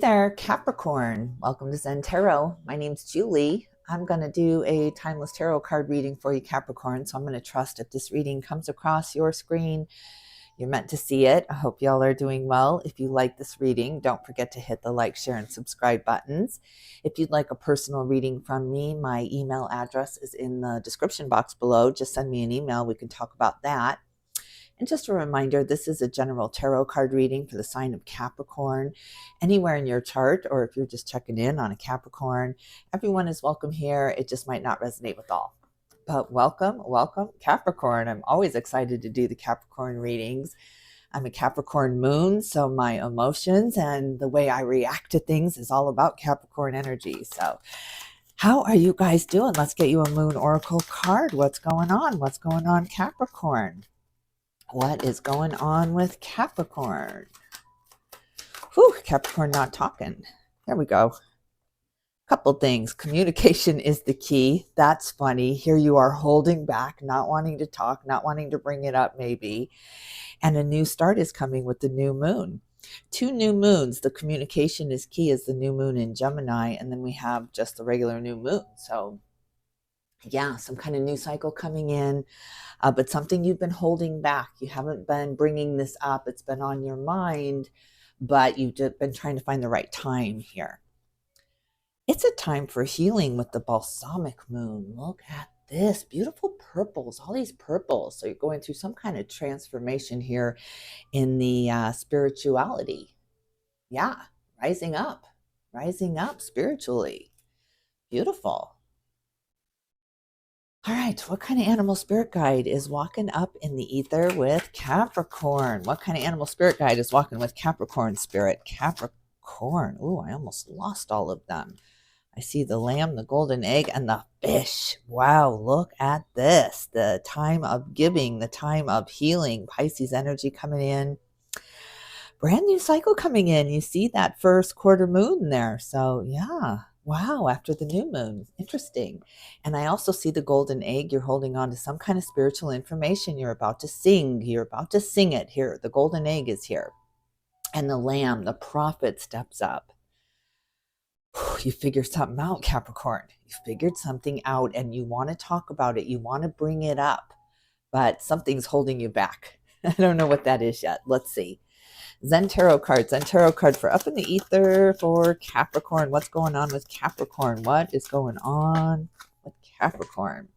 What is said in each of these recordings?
there, Capricorn. Welcome to Zen Tarot. My name's Julie. I'm going to do a timeless tarot card reading for you, Capricorn. So I'm going to trust if this reading comes across your screen, you're meant to see it. I hope y'all are doing well. If you like this reading, don't forget to hit the like, share, and subscribe buttons. If you'd like a personal reading from me, my email address is in the description box below. Just send me an email. We can talk about that. And just a reminder, this is a general tarot card reading for the sign of Capricorn. Anywhere in your chart, or if you're just checking in on a Capricorn, everyone is welcome here. It just might not resonate with all. But welcome, Capricorn. I'm always excited to do the Capricorn readings. I'm a Capricorn moon, so my emotions and the way I react to things is all about Capricorn energy. So how are you guys doing? Let's get you a moon oracle card. What's going on? What's going on, Capricorn? What is going on with Capricorn? Whew, Capricorn not talking. There we go. Couple things. Communication is the key. That's funny. Here you are holding back, not wanting to talk, not wanting to bring it up maybe. And a new start is coming with the new moon. 2 new moons. The communication is key as the new moon in Gemini. And then we have just the regular new moon. So yeah, some kind of new cycle coming in, but something you've been holding back. You haven't been bringing this up. It's been on your mind, but you've been trying to find the right time here. It's a time for healing with the balsamic moon. Look at this, beautiful purples, all these purples. So you're going through some kind of transformation here in the spirituality. Yeah, rising up spiritually. Beautiful. All right, what kind of animal spirit guide is walking up in the ether with Capricorn? What kind of animal spirit guide is walking with Capricorn spirit? Capricorn. Ooh, I almost lost all of them. I see the lamb, the golden egg, and the fish. Wow, look at this. The time of giving, the time of healing. Pisces energy coming in. Brand new cycle coming in. You see that first quarter moon there. So yeah. Wow, after the new moon. Interesting. And I also see the golden egg. You're holding on to some kind of spiritual information you're about to sing. You're about to sing it here. The golden egg is here. And the lamb, the prophet, steps up. You figured something out, Capricorn. You figured something out and you want to talk about it. You want to bring it up, but something's holding you back. I don't know what that is yet. Let's see. Zen-Tarot card. Zen-Tarot card for up in the ether for Capricorn. What's going on with Capricorn? What is going on with Capricorn?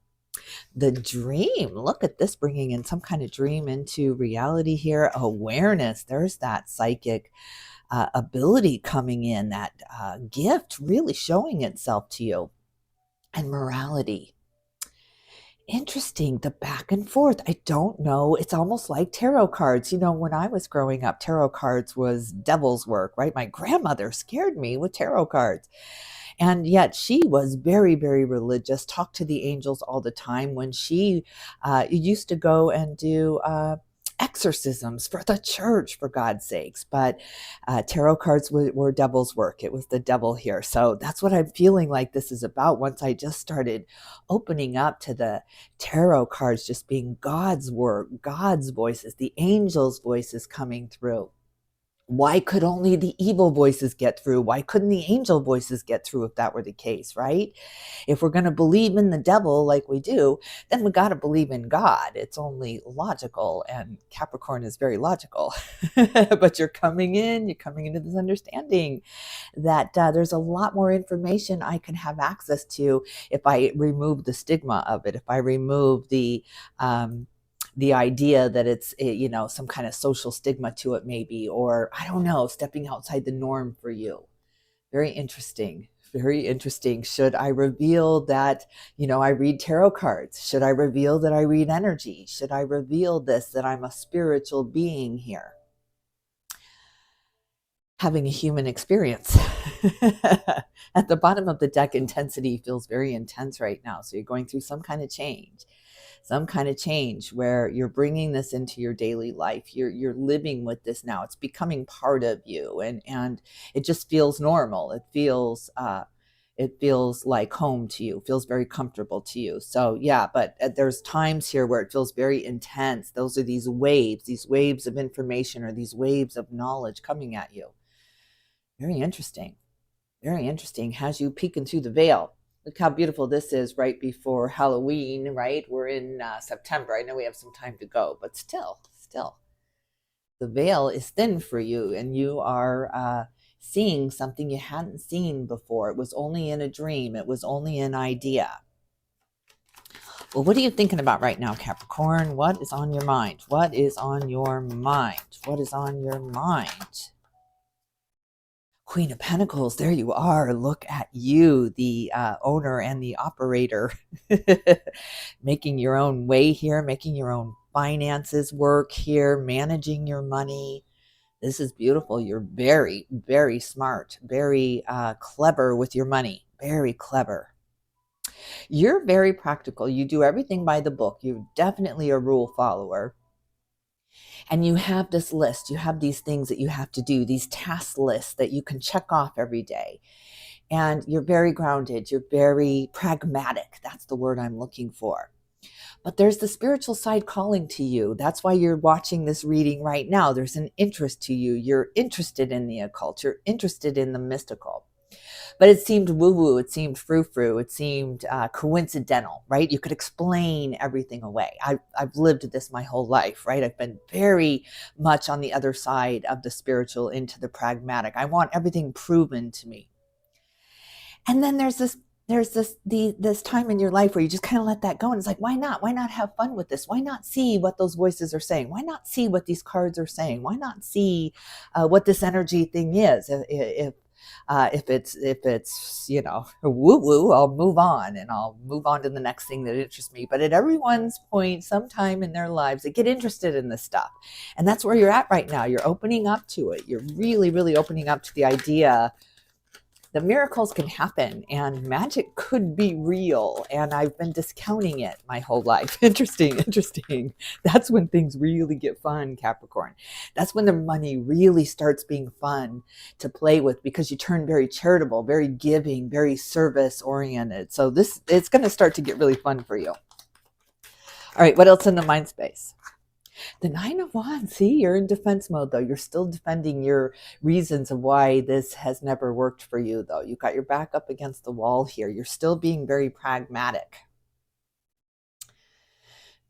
The dream. Look at this, bringing in some kind of dream into reality here. Awareness. There's that psychic ability coming in, that gift really showing itself to you. And morality. Interesting, the back and forth. I don't know. It's almost like tarot cards. You know, when I was growing up, tarot cards was devil's work, right? My grandmother scared me with tarot cards. And yet she was very, very religious, talked to the angels all the time. When she used to go and do exorcisms for the church, for God's sakes. But tarot cards were devil's work. It was the devil here. So that's what I'm feeling like this is about once I just started opening up to the tarot cards just being God's work, God's voices, the angels' voices coming through. Why could only the evil voices get through? Why couldn't the angel voices get through if that were the case, right? If we're going to believe in the devil like we do, then we got to believe in God. It's only logical, and Capricorn is very logical. But you're coming into this understanding that there's a lot more information I can have access to if I remove the stigma of it, if I remove the idea that it's, you know, some kind of social stigma to it maybe, or I don't know, stepping outside the norm for you. Very interesting. Very interesting. Should I reveal that, you know, I read tarot cards? Should I reveal that I read energy? Should I reveal this, that I'm a spiritual being here? Having a human experience. At the bottom of the deck, intensity feels very intense right now. So you're going through some kind of change. Some kind of change where you're bringing this into your daily life. You're living with this now. It's becoming part of you, and it just feels normal. It feels like home to you. It feels very comfortable to you. So yeah, but there's times here where it feels very intense. Those are these waves of information, or these waves of knowledge coming at you. Very interesting. Very interesting. Has you peeking through the veil. Look how beautiful this is right before Halloween, right? We're in September. I know we have some time to go, but still, the veil is thin for you, and you are seeing something you hadn't seen before. It was only in a dream. It was only an idea. Well, what are you thinking about right now, Capricorn? What is on your mind? What is on your mind? What is on your mind? Queen of Pentacles, there you are. Look at you, the owner and the operator, making your own way here, making your own finances work here, managing your money. This is beautiful. You're very, very smart, very clever with your money, very clever. You're very practical. You do everything by the book. You're definitely a rule follower. And you have this list. You have these things that you have to do, these task lists that you can check off every day. And you're very grounded. You're very pragmatic. That's the word I'm looking for. But there's the spiritual side calling to you. That's why you're watching this reading right now. There's an interest to you. You're interested in the occult. You're interested in the mystical. But it seemed woo-woo. It seemed frou-frou. It seemed coincidental, right? You could explain everything away. I've lived this my whole life, right? I've been very much on the other side of the spiritual into the pragmatic. I want everything proven to me. And then there's this time in your life where you just kind of let that go. And it's like, why not? Why not have fun with this? Why not see what those voices are saying? Why not see what these cards are saying? Why not see what this energy thing is? If it's woo woo, I'll move on to the next thing that interests me. But at everyone's point, sometime in their lives, they get interested in this stuff, and that's where you're at right now. You're opening up to it. You're really, really opening up to the idea that miracles can happen and magic could be real. And I've been discounting it my whole life. Interesting. That's when things really get fun, Capricorn. That's when the money really starts being fun to play with, because you turn very charitable, very giving, very service oriented. So it's going to start to get really fun for you. All right, what else in the mind space? The Nine of Wands. See, you're in defense mode, though. You're still defending your reasons of why this has never worked for you, though. You've got your back up against the wall here. You're still being very pragmatic,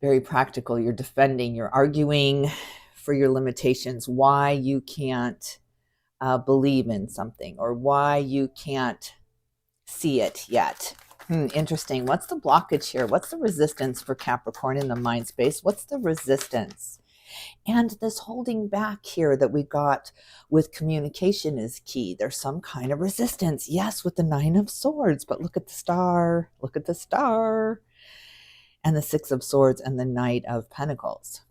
very practical. You're defending, you're arguing for your limitations, why you can't believe in something, or why you can't see it yet. Interesting. What's the blockage here? What's the resistance for Capricorn in the mind space? What's the resistance? And this holding back here that we got with communication is key. There's some kind of resistance. Yes, with the Nine of Swords, but look at the star. Look at the star. And the Six of Swords and the Knight of Pentacles.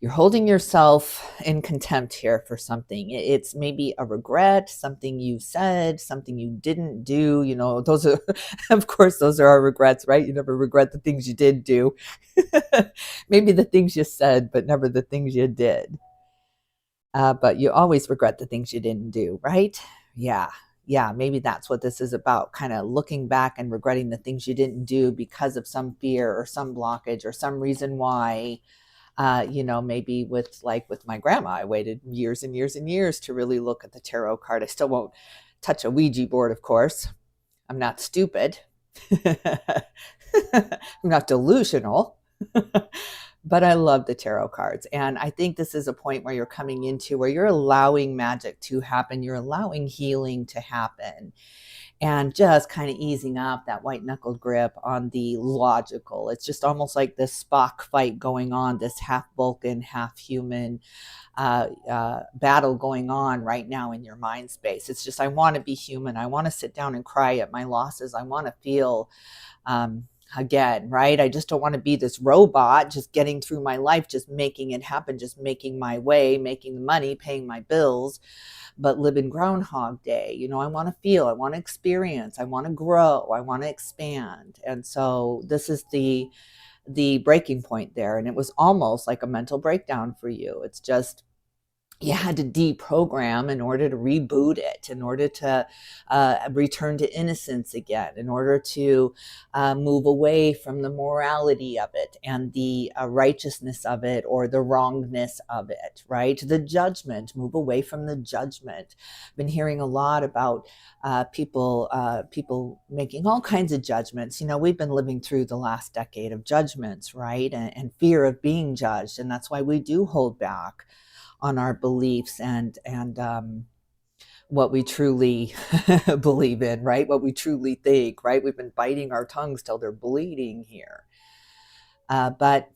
You're holding yourself in contempt here for something. It's maybe a regret, something you said, something you didn't do. Those are, of course, those are our regrets, right? You never regret the things you did do. Maybe the things you said, but never the things you did. But you always regret the things you didn't do, right? Yeah, maybe that's what this is about, kind of looking back and regretting the things you didn't do because of some fear or some blockage or some reason why. Maybe with my grandma, I waited years and years and years to really look at the tarot card. I still won't touch a Ouija board, of course. I'm not stupid. I'm not delusional. But I love the tarot cards. And I think this is a point where you're coming into where you're allowing magic to happen. You're allowing healing to happen. And just kind of easing up that white-knuckled grip on the logical. It's just almost like this Spock fight going on, this half Vulcan, half human battle going on right now in your mind space. It's just, I want to be human. I want to sit down and cry at my losses. I want to feel again, right? I just don't want to be this robot just getting through my life, just making it happen, just making my way, making the money, paying my bills, but live in Groundhog Day. I want to feel, I want to experience, I want to grow, I want to expand. And so this is the breaking point there. And it was almost like a mental breakdown for you. It's just, you had to deprogram in order to reboot it, in order to return to innocence again, in order to move away from the morality of it and the righteousness of it, or the wrongness of it, right? The judgment, move away from the judgment. I've been hearing a lot about people making all kinds of judgments. You know, we've been living through the last decade of judgments, right? And fear of being judged. And that's why we do hold back on our beliefs and what we truly believe in, right? What we truly think, right? We've been biting our tongues till they're bleeding here. But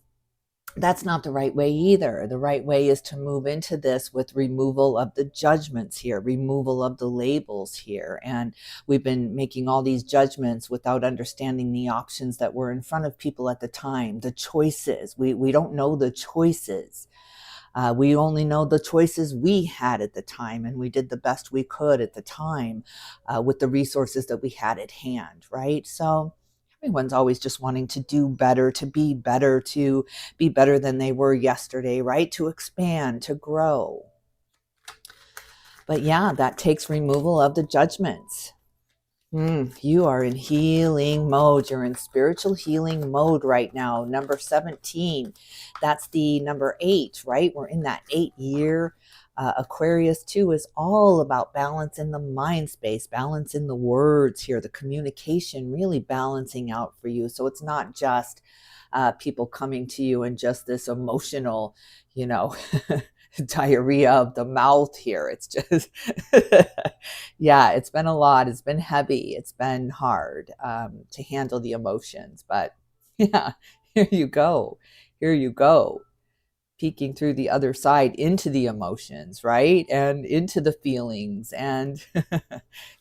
that's not the right way either. The right way is to move into this with removal of the judgments here, removal of the labels here. And we've been making all these judgments without understanding the options that were in front of people at the time, the choices. We don't know the choices. We only know the choices we had at the time, and we did the best we could at the time with the resources that we had at hand, right? So everyone's always just wanting to do better, to be better than they were yesterday, right? To expand, to grow. But yeah, that takes removal of the judgments. You are in healing mode. You're in spiritual healing mode right now. Number 17. That's the number 8, right? We're in that 8-year. Aquarius too is all about balance in the mind space, balance in the words here, the communication really balancing out for you. So it's not just people coming to you and just this emotional, you know, diarrhea of the mouth here. It's just, yeah, it's been a lot. It's been heavy. It's been hard to handle the emotions. But yeah, here you go. Here you go. Peeking through the other side into the emotions, right? And into the feelings. And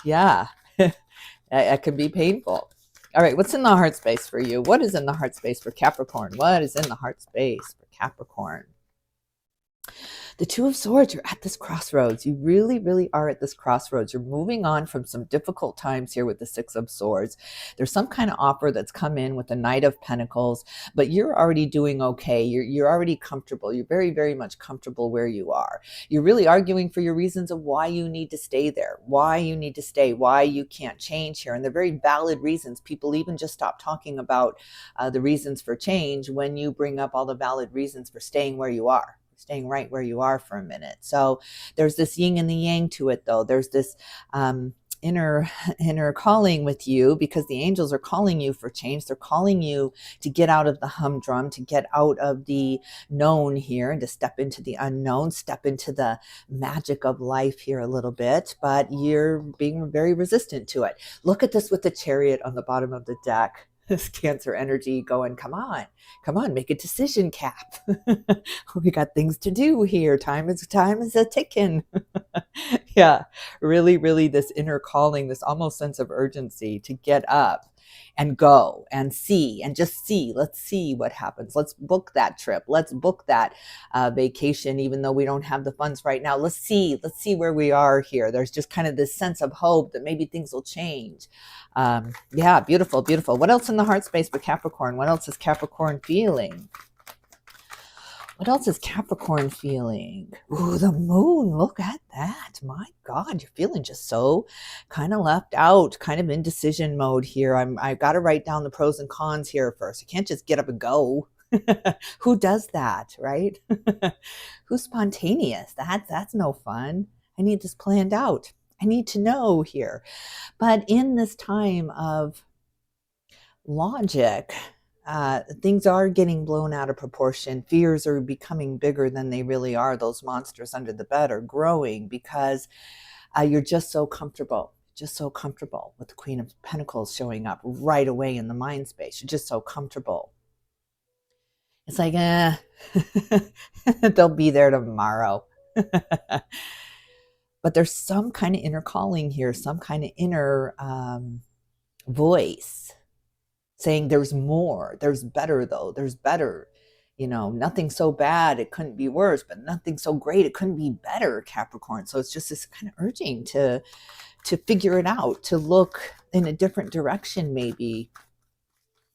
yeah, it can be painful. All right, what's in the heart space for you? What is in the heart space for Capricorn? What is in the heart space for Capricorn? The Two of Swords, you're at this crossroads. You really, really are at this crossroads. You're moving on from some difficult times here with the Six of Swords. There's some kind of offer that's come in with the Knight of Pentacles, but you're already doing okay. You're already comfortable. You're very, very much comfortable where you are. You're really arguing for your reasons of why you need to stay there, why you need to stay, why you can't change here. And they're very valid reasons. People even just stop talking about the reasons for change when you bring up all the valid reasons for staying where you are. Staying right where you are for a minute. So there's this yin and the yang to it, though. There's this inner calling with you, because the angels are calling you for change. They're calling you to get out of the humdrum, to get out of the known here, and to step into the unknown, step into the magic of life here a little bit. But you're being very resistant to it. Look at this with the Chariot on the bottom of the deck. This Cancer energy going, come on, make a decision, Cap. We got things to do here. Time is a ticking. Yeah, really, really this inner calling, this almost sense of urgency to get up and go and see, and just see. Let's see what happens. Let's book that trip. Let's book that vacation, even though we don't have the funds right now. Let's see where we are here. There's just kind of this sense of hope that maybe things will change. Yeah, beautiful, beautiful. What else in the heart space for Capricorn? What else is Capricorn feeling? What else is Capricorn feeling? Ooh, the moon. Look at that. My God, you're feeling just so kind of left out, kind of in decision mode here. I got to write down the pros and cons here first. I can't just get up and go. Who does that, right? Who's spontaneous? That's no fun. I need this planned out. I need to know here. But in this time of logic, things are getting blown out of proportion. Fears are becoming bigger than they really are. Those monsters under the bed are growing because you're just so comfortable with the Queen of Pentacles showing up right away in the mind space. You're just so comfortable. It's like, they'll be there tomorrow. But there's some kind of inner calling here, some kind of inner voice saying there's more, there's better though, there's better. You know, nothing so bad, it couldn't be worse, but nothing so great, it couldn't be better, Capricorn. So it's just this kind of urging to figure it out, to look in a different direction maybe.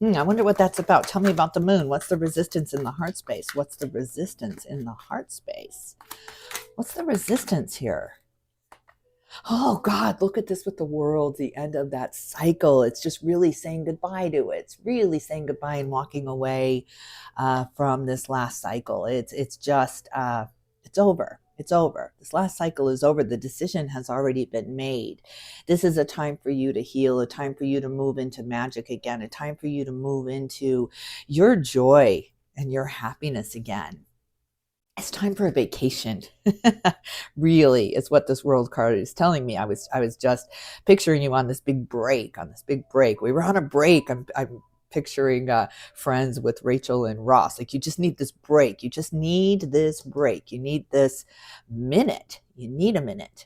I wonder what that's about. Tell me about the moon. What's the resistance in the heart space? What's the resistance in the heart space? What's the resistance here? Oh God, look at this with the world, the end of that cycle. It's just really saying goodbye to it. It's really saying goodbye and walking away from this last cycle. It's just, it's over. It's over. This last cycle is over. The decision has already been made. This is a time for you to heal, a time for you to move into magic again, a time for you to move into your joy and your happiness again. It's time for a vacation. Really, is what this world card is telling me. I was just picturing you on this big break, We were on a break. I'm picturing Friends with Rachel and Ross. Like, you just need this break. You just need this break. You need this minute. You need a minute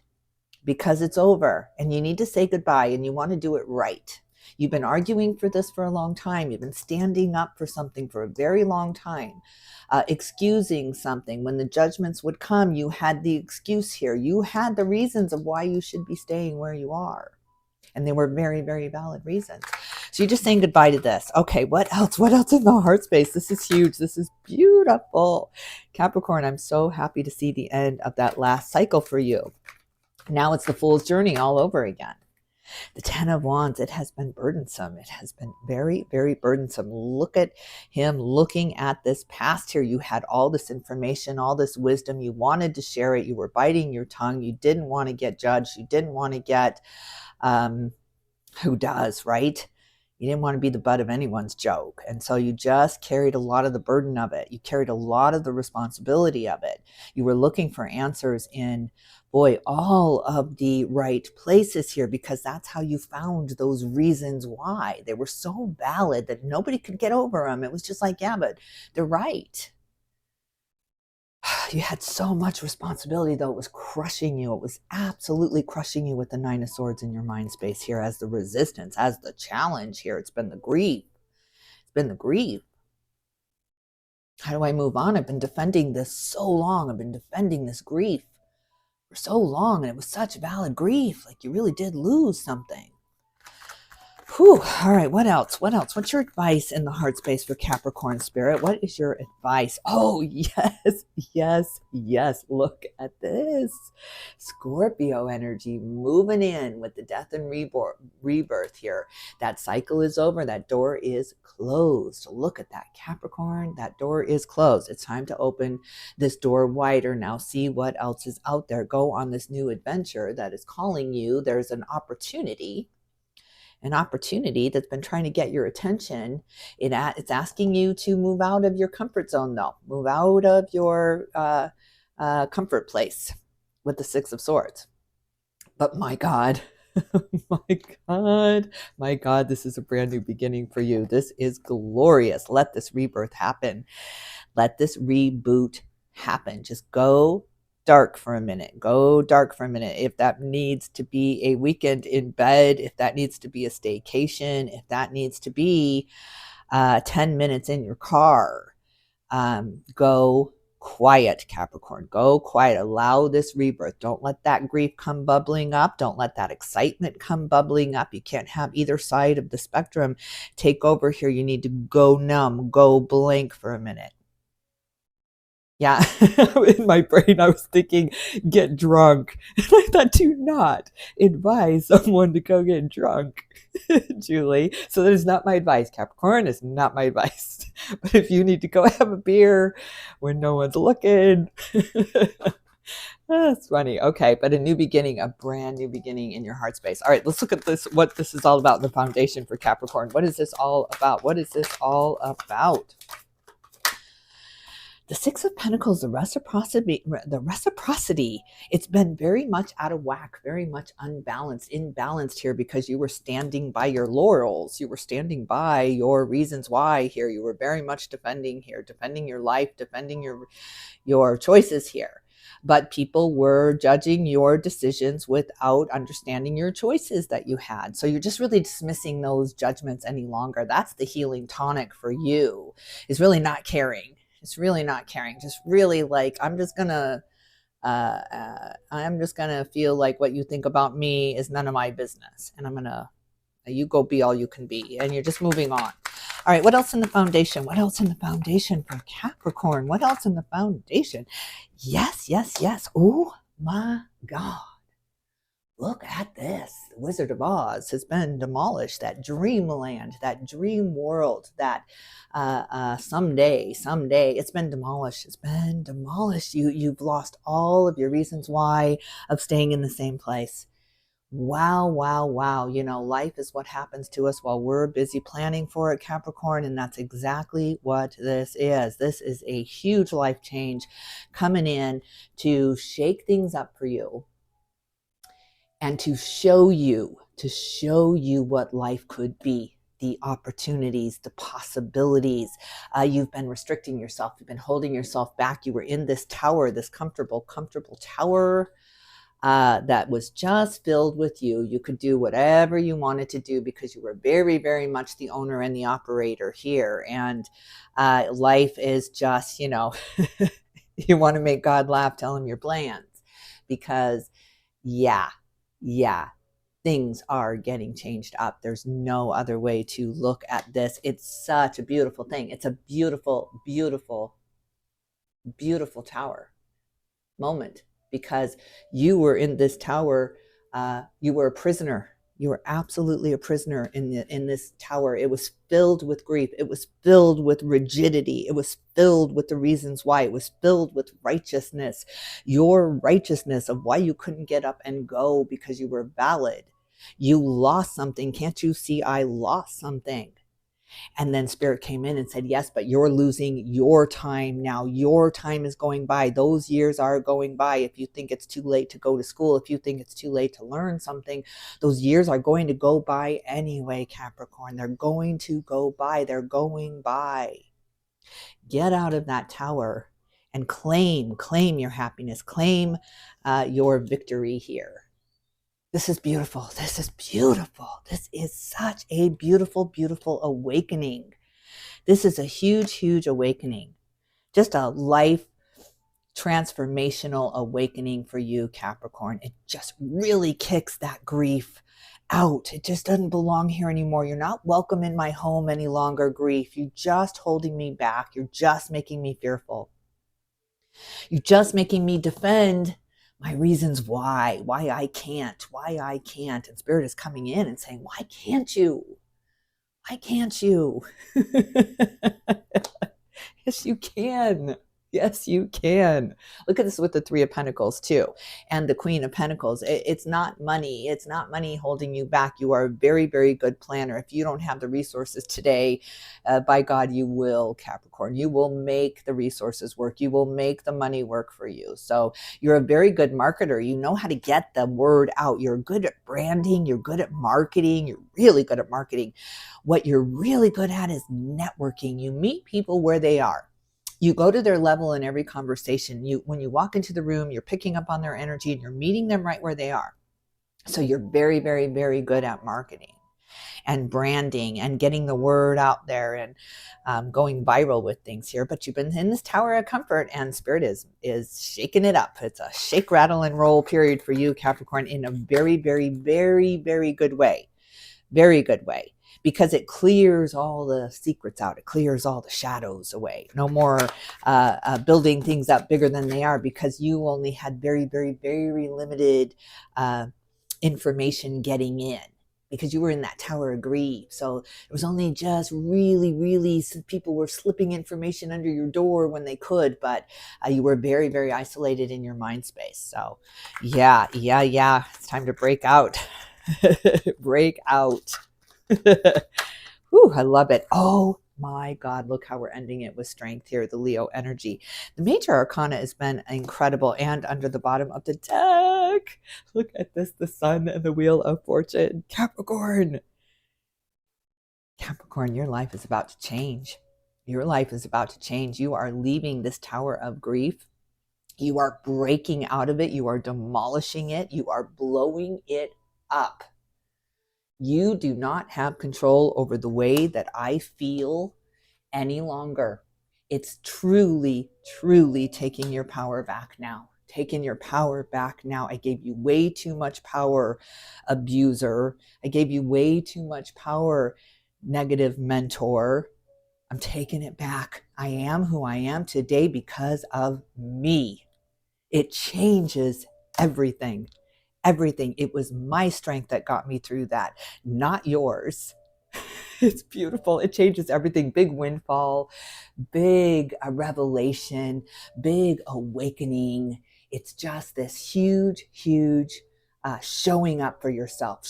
because it's over and you need to say goodbye and you want to do it right. You've been arguing for this for a long time. You've been standing up for something for a very long time, excusing something. When the judgments would come, you had the excuse here. You had the reasons of why you should be staying where you are. And they were very, very valid reasons. So you're just saying goodbye to this. Okay, what else? What else in the heart space? This is huge. This is beautiful. Capricorn, I'm so happy to see the end of that last cycle for you. Now it's the Fool's journey all over again. The Ten of Wands, it has been burdensome. It has been very, very burdensome. Look at him looking at this past here. You had all this information, all this wisdom. You wanted to share it. You were biting your tongue. You didn't want to get judged. You didn't want to get, who does, right? You didn't want to be the butt of anyone's joke. And so you just carried a lot of the burden of it. You carried a lot of the responsibility of it. You were looking for answers in, boy, all of the right places here, because that's how you found those reasons why. They were so valid that nobody could get over them. It was just like, yeah, but they're right. You had so much responsibility, though. It was crushing you. It was absolutely crushing you with the Nine of Swords in your mind space here as the resistance, as the challenge here. It's been the grief. It's been the grief. How do I move on? I've been defending this so long. I've been defending this grief for so long, and it was such valid grief. Like, you really did lose something. Whew. All right, what else? What else? What's your advice in the heart space for Capricorn spirit? What is your advice? Oh, yes, yes, yes. Look at this. Scorpio energy moving in with the death and rebirth here. That cycle is over. That door is closed. Look at that, Capricorn. That door is closed. It's time to open this door wider now. See what else is out there. Go on this new adventure that is calling you. There's an opportunity that's been trying to get your attention. It's asking you to move out of your comfort zone, though. Move out of your comfort place with the Six of Swords. But my God, my God, this is a brand new beginning for you. This is glorious. Let this rebirth happen. Let this reboot happen. Just go dark for a minute. Go dark for a minute. If that needs to be a weekend in bed, if that needs to be a staycation, if that needs to be 10 minutes in your car, go quiet, Capricorn. Go quiet. Allow this rebirth. Don't let that grief come bubbling up. Don't let that excitement come bubbling up. You can't have either side of the spectrum take over here. You need to go numb, go blank for a minute. Yeah, in my brain, I was thinking, get drunk. And I thought, do not advise someone to go get drunk, Julie. So that is not my advice. Capricorn is not my advice. But if you need to go have a beer when no one's looking, that's funny. Okay, but a new beginning, a brand new beginning in your heart space. All right, let's look at this, what this is all about, the foundation for Capricorn. What is this all about? What is this all about? The Six of Pentacles, the reciprocity, it's been very much out of whack, very much imbalanced here because you were standing by your laurels. You were standing by your reasons why here. You were very much defending here, defending your life, defending your choices here. But people were judging your decisions without understanding your choices that you had. So you're just really dismissing those judgments any longer. That's the healing tonic for you, is really not caring. It's really not caring. Just really like, I'm just gonna feel like what you think about me is none of my business. And you go be all you can be. And you're just moving on. All right, what else in the foundation? What else in the foundation for Capricorn? What else in the foundation? Yes, yes, yes. Oh my God. Look at this. The Wizard of Oz has been demolished. That dreamland, that dream world, that someday, it's been demolished. It's been demolished. You've lost all of your reasons why of staying in the same place. Wow, wow, wow. You know, life is what happens to us while we're busy planning for it, Capricorn, and that's exactly what this is. This is a huge life change coming in to shake things up for you and to show you what life could be, the opportunities, the possibilities. You've been restricting yourself. You've been holding yourself back. You were in this tower, this comfortable tower that was just filled with you. You could do whatever you wanted to do because you were very, very much the owner and the operator here. And life is just, you know, you want to make God laugh, tell him your plans. Because yeah, things are getting changed up. There's no other way to look at this. It's such a beautiful thing. It's a beautiful, beautiful, beautiful tower moment, because you were in this tower. You were a prisoner. You were absolutely a prisoner in this tower. It was filled with grief. It was filled with rigidity. It was filled with the reasons why. It was filled with righteousness. Your righteousness of why you couldn't get up and go because you were valid. You lost something. Can't you see I lost something? And then Spirit came in and said, yes, but you're losing your time now. Your time is going by. Those years are going by. If you think it's too late to go to school, if you think it's too late to learn something, those years are going to go by anyway, Capricorn. They're going to go by. They're going by. Get out of that tower and claim your happiness. Claim your victory here. This is beautiful. This is beautiful. This is such a beautiful, beautiful awakening. This is a huge, huge awakening. Just a life transformational awakening for you, Capricorn. It just really kicks that grief out. It just doesn't belong here anymore. You're not welcome in my home any longer, grief. You're just holding me back. You're just making me fearful. You're just making me defend my reasons why I can't. And Spirit is coming in and saying, why can't you? Why can't you? Yes, you can. Yes, you can. Look at this with the Three of Pentacles too, and the Queen of Pentacles. It's not money. It's not money holding you back. You are a very, very good planner. If you don't have the resources today, by God, you will, Capricorn. You will make the resources work. You will make the money work for you. So you're a very good marketer. You know how to get the word out. You're good at branding. You're good at marketing. You're really good at marketing. What you're really good at is networking. You meet people where they are. You go to their level in every conversation. When you walk into the room, you're picking up on their energy and you're meeting them right where they are. So you're very, very, very good at marketing and branding and getting the word out there and going viral with things here. But you've been in this tower of comfort, and Spirit is shaking it up. It's a shake, rattle, and roll period for you, Capricorn, in a very, very, very, very good way. Very good way. Because it clears all the secrets out. It clears all the shadows away. No more building things up bigger than they are, because you only had very, very, very limited information getting in, because you were in that tower of grief. So it was only just really, really, people were slipping information under your door when they could, but you were very, very isolated in your mind space. So yeah. It's time to break out. Break out. Whew, I love it. Oh my God, look how we're ending it with strength here, the Leo energy. The major arcana has been incredible, and under the bottom of the deck, look at this, the sun and the wheel of fortune. Capricorn, your life is about to change. Your life is about to change. You are leaving this tower of grief. You are breaking out of it. You are demolishing it. You are blowing it up. You do not have control over the way that I feel any longer. It's truly, truly taking your power back now. Taking your power back now. I gave you way too much power, abuser. I gave you way too much power, negative mentor. I'm taking it back. I am who I am today because of me. It changes everything. Everything. It was my strength that got me through that, not yours. It's beautiful. It changes everything. Big windfall, big revelation, big awakening. It's just this huge, huge showing up for yourself,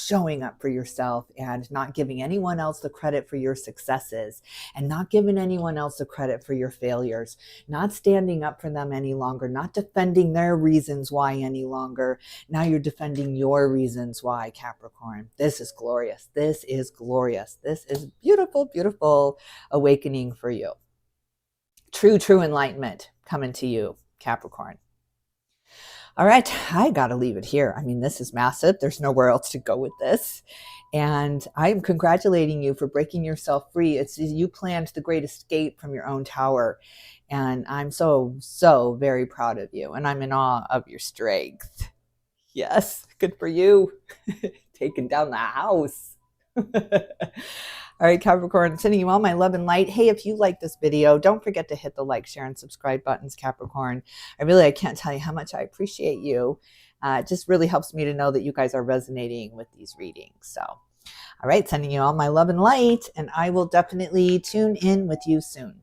and not giving anyone else the credit for your successes, and not giving anyone else the credit for your failures, not standing up for them any longer, not defending their reasons why any longer. Now you're defending your reasons why, Capricorn. This is glorious. This is glorious. This is beautiful, beautiful awakening for you. True enlightenment coming to you, Capricorn. All right, I got to leave it here. I mean, this is massive. There's nowhere else to go with this. And I'm congratulating you for breaking yourself free. It's you planned the great escape from your own tower. And I'm so, so very proud of you. And I'm in awe of your strength. Yes, good for you. Taking down the house. All right, Capricorn, sending you all my love and light. Hey, if you like this video, don't forget to hit the like, share, and subscribe buttons, Capricorn. I can't tell you how much I appreciate you. It just really helps me to know that you guys are resonating with these readings. So, all right, sending you all my love and light, and I will definitely tune in with you soon.